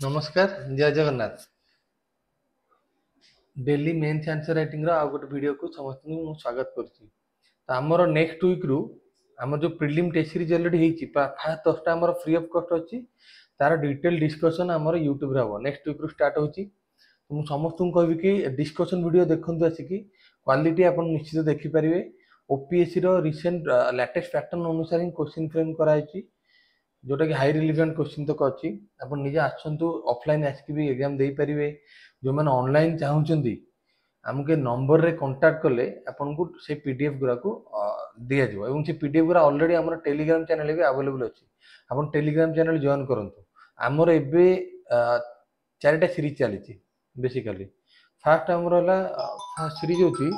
नमस्कार जय Jagannath. Daily mains answer writing रो गोटे वीडियो को समस्त स्वागत करुच्ची। तो आमर नेक्स्ट वीक रु आम जो प्रिलिम टेस्ट सीरीज अलरेडी होती फास्ट 10टा आमर फ्री ऑफ कॉस्ट अच्छी तार डिटेल डिस्कशन आमर यूट्यूब रे हम नेक्स्ट वीक रु स्टार्ट होची। तो समस्त कहबी कि डिस्कशन वीडियो देखते आसिकी क्वालिटी आप निश्चित देखिपारे। ओपीएससी रो रिसेंट लेटेस्ट पैटर्न अनुसार ही क्वेश्चन फ्रेम कराई जोटा कि हाई रिलिवेंट क्वेश्चन तक अच्छी आप निजे आसतु ऑफलाइन आसिक भी एग्जाम दे पारे। जो मैंने ऑनलाइन चाहूँगी आमके नंबर रे कांटेक्ट कले आपन को से पीडीएफ गुरा को दिया जिवो एवं से पीडीएफ गुरा ऑलरेडी हमर टेलीग्राम चैनल भी अवेलेबल अछि। आपन टेलीग्राम चैनल जॉइन करंतु। हमर एबे चारटा सीरीज चली बेसिकली फास्ट हमर हला फर्स्ट सीरीज होची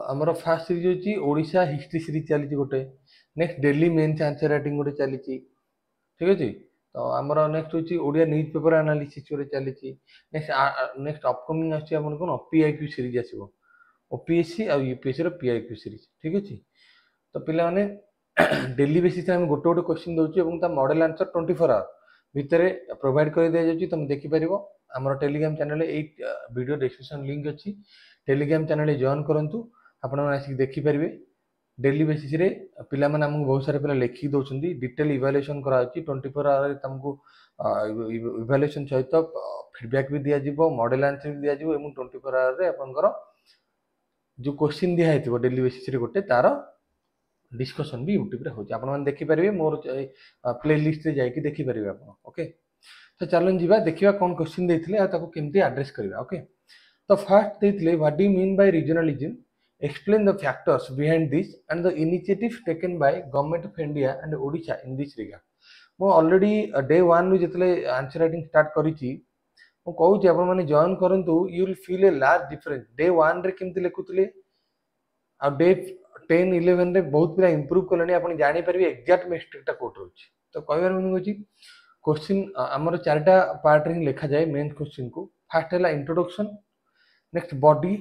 हमर फर्स्ट सीरीज होची ओडिशा हिस्ट्री सीरीज चली गोटे। Next daily mains answer writing गोटे चली ठीक अछि। तो आमर नेक्स्ट होची ओडिया न्यूज पेपर एनालिसिस गोटे चली। नेक्स्ट अपकमिंग आछि हमन कोन पीआईक्यू सीरीज आसीबो ओपीएससी आ यूपीएससी रो पीआईक्यू सीरीज ठीक अछि। तो पिला माने डेली बेसिस रे हम गोटे गोटे क्वेश्चन दउची एवं ता मॉडल आंसर 24 आवर भितरे प्रोवाइड कर दिया जाउची। तुम देखि परिबो हमर टेलीग्राम चैनल ए वीडियो डिस्क्रिप्शन लिंक अछि। टेलीग्राम चैनल जॉइन करंतु आपण माने आसी देखि परिबे। डेली बेसिस रे पिला माने हमहु बहुत सारे पिला लेखि दउछंदी डिटेल इवैल्यूएशन करा अछि 24 आवर रे तुमको इवैल्यूएशन सहित फीडबैक भी दिया जिवो मॉडल आंसर भी दिया जिवो एवं 24 आवर रे आपनकर जो क्वेश्चन दिया हेतिबो डेली बेसिस रे गोटे तार डिस्कशन भी यूट्यूब रे होची। आपण माने देखि परिबे मोर प्लेलिस्ट रे जाई कि देखि परिबे आपण ओके। तो चलन जीवा देखिबा कोन क्वेश्चन देथिले आ ताको केमती एड्रेस करबा ओके। तो फर्स्ट देथिले what do you mean by regionalism explain the factors behind this and the initiatives taken by government of India and Odisha in this regard। मो ऑलरेडी डे 1 रु जतले आंसर राइटिंग स्टार्ट करिछि मो कहूछि आपण माने join करंतु you will feel a large difference. Day 1 रे केमति लेखुतले आ day 10 11 रे बहुत पिला इंप्रूव करलेनी आपण जानि परिबे एग्जैक्ट मिस्टेक टा कोट रहउछि। तो कहबार मीनिंग होछि क्वेश्चन हमर चारटा पार्ट रे लिखा जाय मेन क्वेश्चन को। फर्स्ट हैला introduction next body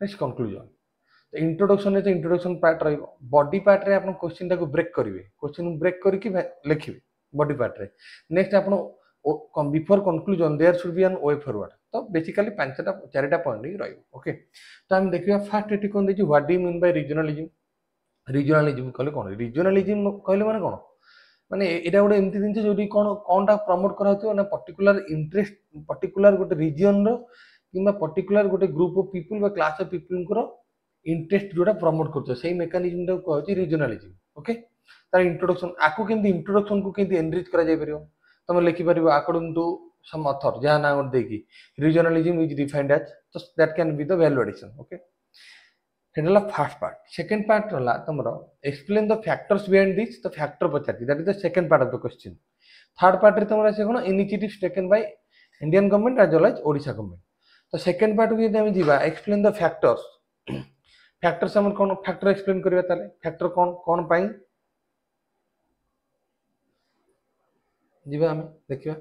next conclusion. तो इंट्रोडक्शन तो इंट्रोडक्शन पार्ट रही बॉडी पार्ट रे आपन क्वेश्चन टाको ब्रेक करिवे क्वेश्चन ब्रेक करके लिखिवे बॉडी पार्ट रे। नेक्स्ट आपन before conclusion there should be an way forward. तो बेसिकली पांचटा चारटा पॉइंट ही रहइबो ओके। तो हम देखिबा फर्स्ट एटी कोन देछि what do you mean by regionalism. Regionalism कहले कोन रीजनलिज्म कहले माने कोन माने एटा गोटे एमती जिनिस जोटी कोन कोनटा प्रमोट करा होतो ना पर्टिकुलर इंटरेस्ट पर्टिकुलर गोटे रीजन रो किबा पर्टिकुलर गोटे ग्रुप ऑफ पीपल बा क्लास ऑफ पीपल को इंटरेस्ट जोटा प्रमोट करतो सेही मेकानिज्म टा कहछि रीजनलिज्म ओके। तार इंट्रोडक्शन आकु केमती इंट्रोडक्शन को केमती एनरिच करा जाय परियो तमे लिखि परिबो अकॉर्डिंग टू सम ऑथर जहा ना गोट देकी रीजनलिज्म इज डिफाइंड एज तो that can be the value addition okay. हेडला फर्स्ट पार्ट। सेकंड पार्ट रला तमरो explain the factors behind this. तो फैक्टर पचाती that is the second part of the question. Third part रे तमरो से कोन initiatives taken by Indian government as well as Odisha government. तो सेकंड पार्ट को यदि हम जीवा एक्सप्लेन द फैक्टर्स फैक्टर्स हम कोन फैक्टर एक्सप्लेन करबा ताले फैक्टर कोन कोन पाई जीवा हम देखिबा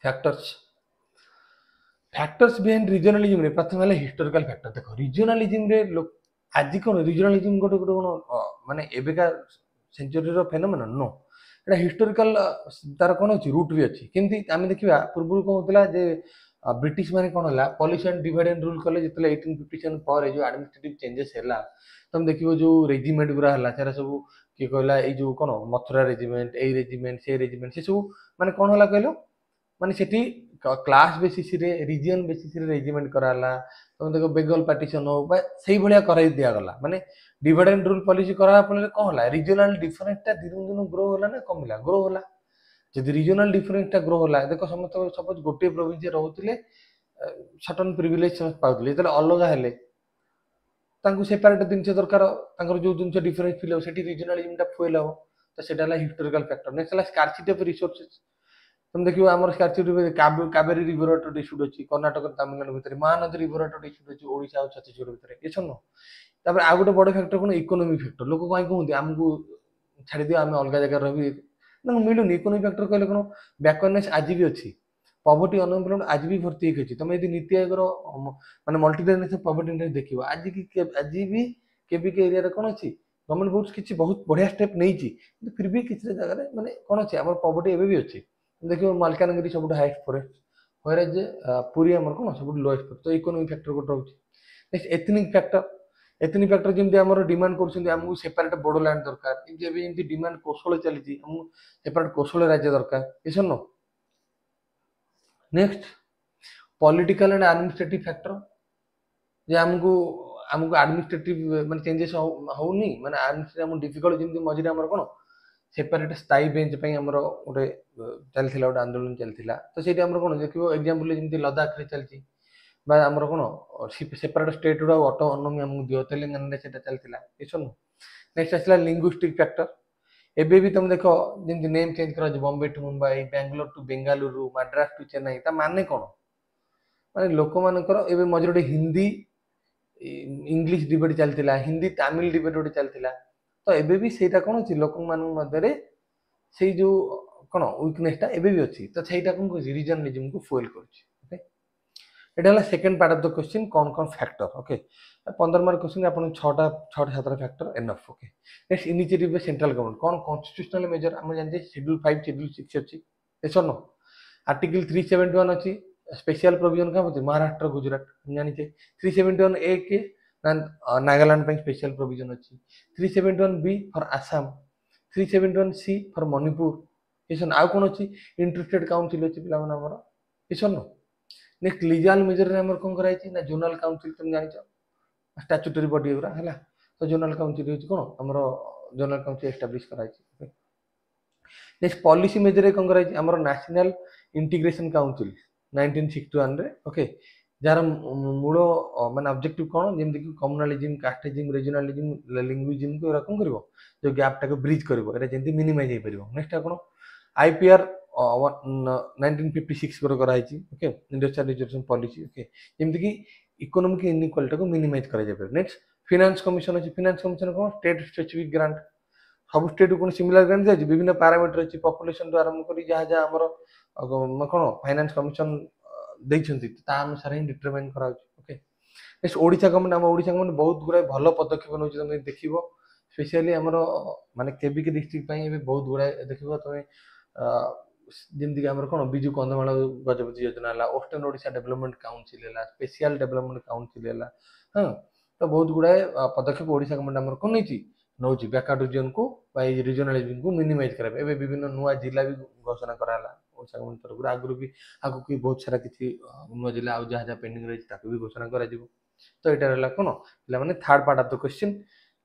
फैक्टर्स फैक्टर्स बिहाइंड रीजनलिज्म रे प्रथम वाला हिस्टोरिकल फैक्टर देखो रीजनलिज्म रे लोग आज कोन रीजनलिज्म गोटे गोटे कोन माने एबेका सेंचुरी रो फेनोमेनन नो एटा हिस्टोरिकल तार कोन अछि रूट भी अछि केमती हम देखिबा पूर्व को होतला जे ब्रिटिश माने कोन होला पॉलिशन डिवाइड एंड रूल कले जतले 1857 पर जो एडमिनिस्ट्रेटिव चेंजेस हैला तुम देखिबो जो रेजिमेंट गुरा हला सेरा सब की कहला ए जो कोन मथुरा रेजिमेंट ए रेजिमेंट से सब माने कोन होला कहलो माने सेठी क्लास बेसिस रे रीजन बेसिस रे रेजिमेंट कराला। तुम देखो बेंगल पार्टीशन हो बा सेही भलिया कराई दिया गला माने डिवाइड एंड रूल पॉलिसी करा पले कोन होला रीजनल डिफरेंस ता दिन दिन ग्रो होला ना कमिला ग्रो होला। जदि रीजनल डिफरेंस ता ग्रो होला देखो समस्त सपोज गोटे प्रोविंस रे रहउतिले सर्टन प्रिविलेज पाउतिले तले अलग हेले तांको सेपरेट जिनस दरकार तांकर जो जिनस डिफरेंस फिल हो सेठी रीजनलिज्म ता फुएल हो। तो सेटा ला हिस्टोरिकल फैक्टर नेक्स्ट ला स्कार्सिटी ऑफ रिसोर्सेस। तुम देखियो हमर स्कार्सिटी कावेरी रिवर ऑटो डिस्ट्यूट अछि कर्नाटक तमिलनाडु भितरे महानदी रिवर ऑटो डिस्ट्यूट अछि ओडिशा और छत्तीसगढ़ भितरे ये छनो। तापर आ गोटे बड़ फैक्टर कोन इकोनॉमी फैक्टर लोक काई कहउती हमकु छाडी दियो हम अलग जगह रहबी ना मिलुनी। इकोनॉमी फैक्टर कहले कोन बैकवर्डनेस आज भी अछि पॉवर्टी अनएम्प्लॉयमेंट आज भी भर्ती अछि। तुम यदि नीति आयोग रो माने मल्टी डायमेंशन पॉवर्टी इंडेक्स देखिबो आज भी केबी के एरिया रे कोन अछि गवर्नमेंट बहुत बहुत बढ़िया स्टेप नहीं फिर भी किसी जगह माने कौन अच्छे आम पवर्टी एवं भी अच्छी देखिए मालकानगिरी सब हाइस्ट फॉरेस्ट होर जे पुरी आम कौन सब लोएस्ट तो इकोनॉमिक फैक्टर गोटे रोचे नेक्स्ट एथनिक फैक्टर जमी आम डिमांड कर सेपरेट बड़ो लैंड दरकार जमी डिमांड कौशल चली सेपरेट कौशल राज्य दरकार ये नो next political and administrative factor जे आमको आमको एडमिनिस्ट्रेटिव माने चेंजेस होनी माने एडमिनिस्ट्रेटिव डिफिकल्ट जमी मझे आम कौन सेपरेट स्थायी बेंच आमर गोटे चलता गोटे आंदोलन चलता तो सीट आम कौन देखो एग्जाम्पल जमी लद्दाख चलती आमर कौन सेपरेट स्टेट गुड़ा ऑटोनॉमी आमको दियो तेलंगाना से चलता ये नेक्स्ट आसला लिंग्विस्टिक फैक्टर एबे भी तुम देखो जमी नेम चेंज कर Bombay to Mumbai Bangalore to Bengaluru Madras to Chennai ता माने कौन माने लोक मानकर एबे मझे गोटे हिंदी इंग्लिश डिबेट चलता हिंदी तमिल डिबेट गोटे चलता तो एबे भी सेटा कौन अच्छी लोक मध्य से जो कौन वीकनेसटा एबे भी अच्छी तो सहीटा कौन कर रिजनलिज्म को फुएल कर एटा second part of the question कौन कौन फैक्टर ओके 15 मार्क क्वेश्चन आपन 6टा 7टा factor enough okay next initiative by central government कौन कॉन्स्टिट्यूशनल मेजर हम जानते शेड्यूल 5 शेड्यूल 6 अछि एसो नो आर्टिकल 371 अछि स्पेशल प्रोविजन का होती महाराष्ट्र गुजरात हम जानिछे 371 ए के नागालैंड पे स्पेशल प्रोविजन अछि 371 B for Assam 371 C for Manipur एसन आ कोन अछि इंटरस्टेट काउंसिल अछि पिला मन हमर एसन नो नेक्स्ट लीगल मेजर रे हमर कोन कराइ छी ना जोनल काउंसिल तुम जानिछो स्टैट्यूटरी बॉडी उरा हला तो जोनल काउंसिल होछि कोन हमर जोनल काउंसिल एस्टैब्लिश कराइ छी नेक्स्ट पॉलिसी मेजर रे कोन कराइ छी हमर नेशनल इंटीग्रेशन काउंसिल 1961 रे ओके जार मूल माने ऑब्जेक्टिव कोन जेमति कि कम्युनलिज्म कास्टिज्म रीजनलिज्म लिंग्विज्म को रकम करबो जो गैप टाको ब्रिज करबो एटा जेमति मिनिमाइज हे परबो नेक्स्ट कोन आईपीआर 1956 को कराई छी okay industrial reservation policy okay जेमति कि इकोनॉमिक इनइक्वालिटी को मिनिमाइज करा जाय पर नेक्स्ट फाइनेंस कमीशन अछि फाइनेंस कमीशन कोन स्टेट स्पेसिफिक ग्रांट सब स्टेट को सिमिलर ग्रांट जाय विभिन्न पैरामीटर अछि पॉपुलेशन द्वारा आरंभ करी जहा जहा हमर कोन फाइनेंस कमीशन दैछन्ती ता अनुसार ही डिटरमाइन करा ओके नेक्स्ट ओडिशा गवर्नमेंट हम ओडिशा गवर्नमेंट बहुत गुरा भलो पदक्षेप नउछि तुम देखिबो स्पेशली हमर माने केबीके डिस्ट्रिक्ट पई एबे बहुत गुरा देखिबो तुम जमी आम कौन विजु कंधमाल गजपति योजना है वेस्टर्न ओडिशा डेवलपमेंट काउंसिल है स्पेशल डेवलपमेंट काउंसिल है हाँ तो बहुत गुड़ाए पदक्षेप ओडिशा गवर्नमेंट आम कौन नहीं नौ बैकवर्ड रिजन को रिजनलिज्म को मिनिमाइज कराए एवं विभिन्न नुआ जिला भी घोषणा कराला ओडिशा गवर्नमेंट तरफ आगु भी आगु भी बहुत सारा किसी नुआ जिला आ जहाँ जहाँ पेंडिंग रही भी घोषणा करा तो यहाँ कौन पे third part of the question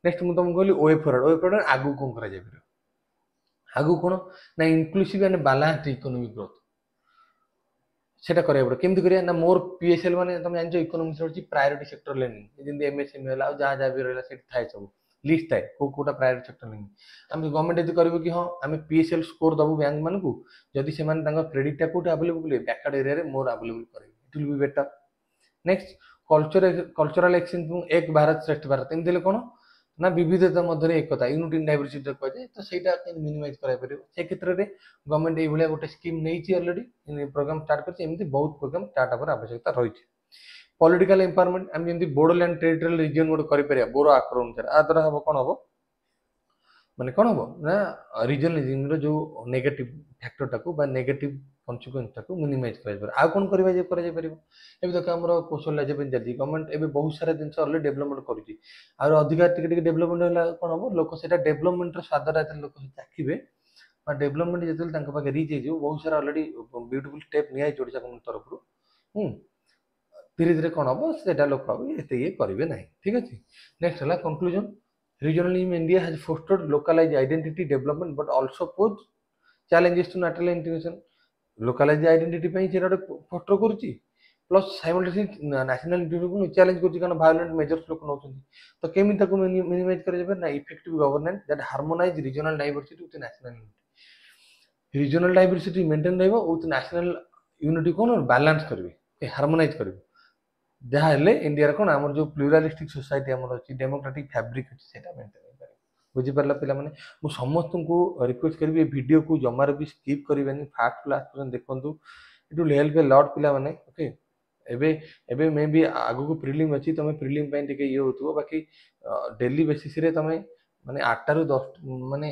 next मुझे तुमको कहली ओए फॉरवर्ड आगु कौन करा आगु कौन ना inclusive and balanced economic growth सेटा करिया पड़े केमति करिया ना मोर पीएसएल माने तुम जानछो इकोनॉमिक्स होची प्रायोरिटी सेक्टर लैंडिंग जेंति एमएसएमई होला जहाँ जहाँ भी रहला सेट थाए सब लिस्ट थाए कोटा प्रायोरिटी सेक्टर लैंडिंग हम गवर्नमेंट यदि करबो कि हां हम पीएसएल स्कोर दबो बैंक मान को जदि से मान तांगा क्रेडिट टा कोटा अवेलेबल बैकवर्ड एरिया रे मोर अवेलेबल करे it will be better next cultural exchange एक भारत श्रेष्ठ भारत एमति ले कोन ना विविधता मध्य एकता यूनिटी इन डाइवर्सिटी कह जाए तो सहीटा मिनिमाइज कराई परिबो से क्षेत्र रे गवर्नमेंट ए भलिया गोटे स्कीम नैछि ऑलरेडी प्रोग्राम स्टार्ट करछि एमति बहुत प्रोग्राम स्टार्ट होकर आवश्यकता रहिछि पॉलिटिकल एम्पावरमेंट हम जेमति बोडोलैंड टेरिटोरियल रीजन गोटे करि परिया बोरो आक्रमण अनुसार आ द्वारा हबो कोन हबो माने कोन हबो ना रीजनलिज्म रो जो नेगेटिव फैक्टर टाको बा नेगेटिव कॉन्सिक्वेंस टाको मिनिमाइज कराई पर आ कोन करबा जे करा जाय परिबो एबे देखो हमरो कौशल राज्य पे जल्दी गवर्नमेंट एबे बहुत सारा दिन ऑलरेडी डेवलपमेंट करूची और अधिकार टिके डेवलपमेंट होला कोन हबो लोक सेटा डेवलपमेंट रो स्वाद रात लोक चाखिबे बा डेवलपमेंट जेतल तांका पाके रीच जे बहुत सारा ऑलरेडी ब्यूटीफुल स्टेप निया जोड़िसा गवर्नमेंट तरफ रु धीरे धीरे कोन हबो सेटा लोक एते ये करिवे नाही ठीक अछि नेक्स्ट हला conclusion regionalism in India has fostered localized identity development but also posed challenges to national integration localized identity ପାଇଁ ସେଟା ଗୋଟେ ଫଟୋ କରୁଛି ପ୍ଲସ୍ ସାଇମଲ୍ଟେନିୟସଲି ନ୍ୟାସନାଲ ଇଣ୍ଟିଗ୍ରିଟିକୁ ଚ୍ୟାଲେଞ୍ଜ କରୁଛି କାରଣ ଭାয়োଲେଣ୍ଟ ମେଜର୍ସ ଲୋକ ନଉଛନ୍ତି ତ କେମିତି ତାକୁ ମିନିମାଇଜ କରାଯାଇପାରେ ନା effective governance that harmonise regional diversity with national unity regional diversity maintain ରହିବ ୱିଥ୍ ନ୍ୟାସନାଲ ୟୁନିଟି କଣ ବାଲାନ୍ସ କରିବେ ହାର୍ମୋନାଇଜ କରିବେ ଯାହା ହେଲେ ଇଣ୍ଡିଆର କଣ ଆମର ଯୋଉ ପ୍ଲୁରାଲିଷ୍ଟିକ सोसाइटी ଆମର ଅଛି डेमोक्रेटिक फैब्रिक ଅଛି ସେଟା मेंटेन ହେଇପାରିବ बुझिपारला पिलामाने मु समस्तଙ୍କୁ रिक्वेस्ट करबी ए वीडियो को जमार भी स्किप करिवेनी फास्ट क्लास पर्यंत देखंतु it will help a lot पिला माने ओके एबे एबे मे बी आगु को प्रीलिम अछि तमे प्रीलिम पय टिके ये होतबो बाकी डेली बेसिस रे तमे माने 8 ରୁ 10 माने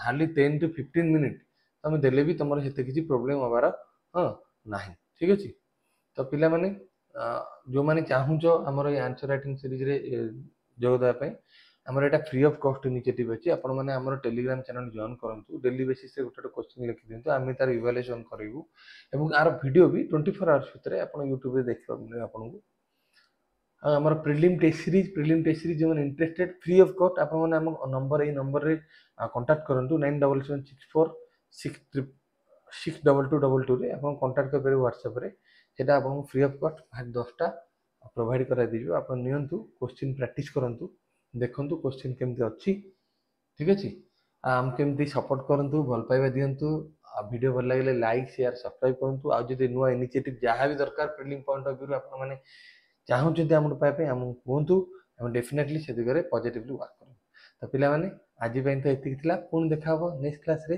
हार्डली 10 टू 15 मिनिट तुम देले भी तुम हेते किसी प्रोब्लेम हबार हाँ नाही ठीक अछि। तो पिला माने जो माने चाहूचो हमर ए आंसर राइटिंग सीरीज रे जोग देबा पय हमर एटा फ्री ऑफ कॉस्ट इनिशिएटिव अछि। आपण माने हमर टेलीग्राम चैनल जॉइन करंतु डेली बेसिस रे गोटे क्वेश्चन लिखि दियंतु आमे तार इवैल्यूएशन करिवु एवं आर वीडियो भी 24 आवर्स भितर आपण YouTube रे देखबा मिले आपण को। आमर प्रिलिम टेस्ट सीरीज जो इंटरेस्टेड फ्री ऑफ कॉस्ट आपण माने हम नंबर ए नंबर रे कांटेक्ट करंतु 9776462222 रे आपण कांटेक्ट कर परिबे WhatsApp रे सेटा आपण फ्री ऑफ कॉस्ट 10टा प्रोवाइड करा दिजो। आपण नियंतु क्वेश्चन प्रैक्टिस करंतु देखंतु क्वेश्चन केमती अछि ठीक अछि। आम केमती सपोर्ट करंतु भल पाइबा दियंतु वीडियो भल लागले लाइक शेयर सब्सक्राइब करंतु आ जदि नुवा इनिशिएटिव जहां भी दरकार प्रिलिम पॉइंट ऑफ व्यू आपण माने चाहूँ आम पाइबा आम कहतु आम डेफिनेटली से दिगरे पॉजिटिवली वर्क करूँ। तो पिला माने आज तो ये पुणी देखा नेक्स्ट क्लास रे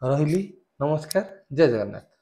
रही नमस्कार जय जगन्नाथ।